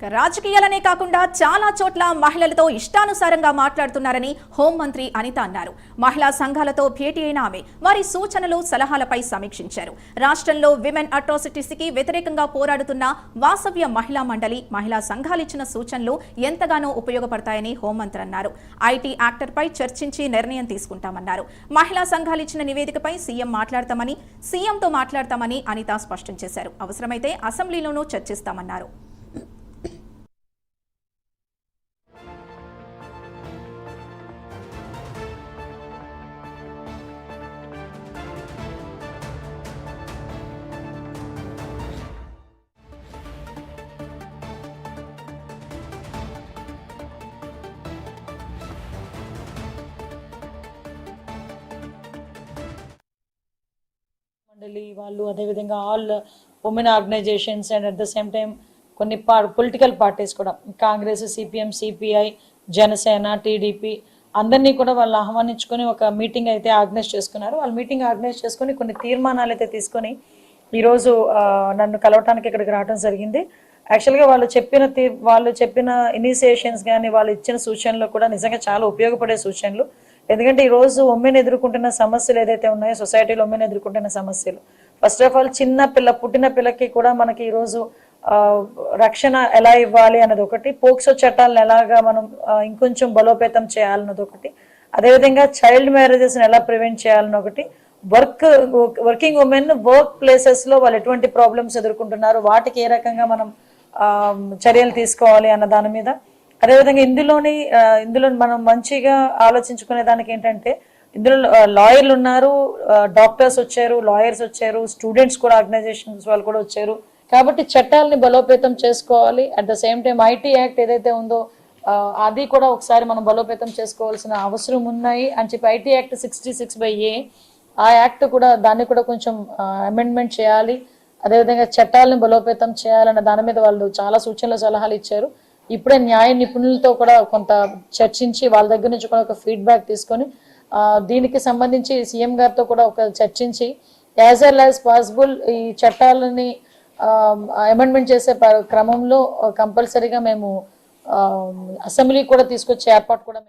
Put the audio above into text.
రాజకీయాలనే కాకుండా చాలా చోట్ల మహిళలతో ఇష్టానుసారంగా మాట్లాడుతున్నారని హోంమంత్రి అనిత అన్నారు. మహిళా సంఘాలతో భేటీ అయిన ఆమె వారి సూచనలు సలహాలపై సమీక్షించారు. రాష్ట్రంలో విమెన్ అట్రాసిటీస్కి వ్యతిరేకంగా పోరాడుతున్న వాసవ్య మహిళా మండలి మహిళా సంఘాలు ఇచ్చిన సూచనలు ఎంతగానో ఉపయోగపడతాయని హోంమంత్రి అన్నారు. ఐటీ యాక్టర్పై చర్చించి నిర్ణయం తీసుకుంటామన్నారు. మహిళా సంఘాలు ఇచ్చిన నివేదికపై సీఎంతో మాట్లాడతామని అనిత స్పష్టం చేశారు. అవసరమైతే అసెంబ్లీలోనూ చర్చిస్తామన్నారు. మండలి వాళ్ళు అదేవిధంగా all women organizations and at the same time కొన్ని పొలిటికల్ పార్టీస్ కూడా Congress, CPM, CPI, Janasena, TDP అందరినీ కూడా వాళ్ళు ఆహ్వానించుకొని ఒక మీటింగ్ అయితే ఆర్గనైజ్ చేసుకున్నారు. వాళ్ళు మీటింగ్ ఆర్గనైజ్ చేసుకొని కొన్ని తీర్మానాలు అయితే తీసుకొని ఈరోజు నన్ను కలవటానికి ఇక్కడికి రావడం జరిగింది. యాక్చువల్గా వాళ్ళు చెప్పిన ఇనిషియేషన్స్ కానీ వాళ్ళు ఇచ్చిన సూచనలు కూడా నిజంగా చాలా ఉపయోగపడే సూచనలు. ఎందుకంటే ఈరోజు ఉమెన్ ఎదుర్కొంటున్న సమస్యలు ఏదైతే ఉన్నాయో సొసైటీలో ఉమెన్ ఎదుర్కొంటున్న సమస్యలు, ఫస్ట్ ఆఫ్ ఆల్ పుట్టిన పిల్లకి కూడా మనకి ఈరోజు రక్షణ ఎలా ఇవ్వాలి అన్నది ఒకటి, పోక్సో చట్టాలను ఎలాగా మనం ఇంకొంచెం బలోపేతం చేయాలన్నది ఒకటి, అదేవిధంగా చైల్డ్ మ్యారేజెస్ని ఎలా ప్రివెంట్ చేయాలని ఒకటి, వర్కింగ్ ఉమెన్ వర్క్ ప్లేసెస్లో వాళ్ళు ఎటువంటి ప్రాబ్లమ్స్ ఎదుర్కొంటున్నారు వాటికి ఏ రకంగా మనం చర్యలు తీసుకోవాలి అన్న దాని మీద, అదేవిధంగా ఇందులో మనం మంచిగా ఆలోచించుకునే దానికి ఏంటంటే ఇందులో లాయర్లు ఉన్నారు, డాక్టర్స్ వచ్చారు, లాయర్స్ వచ్చారు, స్టూడెంట్స్ కూడా ఆర్గనైజేషన్స్ వాళ్ళు కూడా వచ్చారు. కాబట్టి చట్టాలని బలోపేతం చేసుకోవాలి. At the same time IT act ఏదైతే ఉందో అది కూడా ఒకసారి మనం బలోపేతం చేసుకోవాల్సిన అవసరం ఉన్నాయి అని చెప్పి ఐటీ యాక్ట్ 66/A ఆ యాక్ట్ కూడా దాన్ని కూడా కొంచెం అమెండ్మెంట్ చేయాలి. అదేవిధంగా చట్టాలను బలోపేతం చేయాలన్న దాని మీద వాళ్ళు చాలా సూచనలు సలహాలు ఇచ్చారు. ఇప్పుడే న్యాయ నిపుణులతో కూడా కొంత చర్చించి వాళ్ళ దగ్గర నుంచి కూడా ఒక ఫీడ్బ్యాక్ తీసుకొని దీనికి సంబంధించి సీఎం గారితో కూడా ఒక చర్చించి యాజ్ ఎల్ యాజ్ పాసిబుల్ ఈ చట్టాలని అమెండ్మెంట్ చేసే క్రమంలో కంపల్సరీగా మేము అసెంబ్లీ కూడా తీసుకొచ్చే ఏర్పాటు కూడా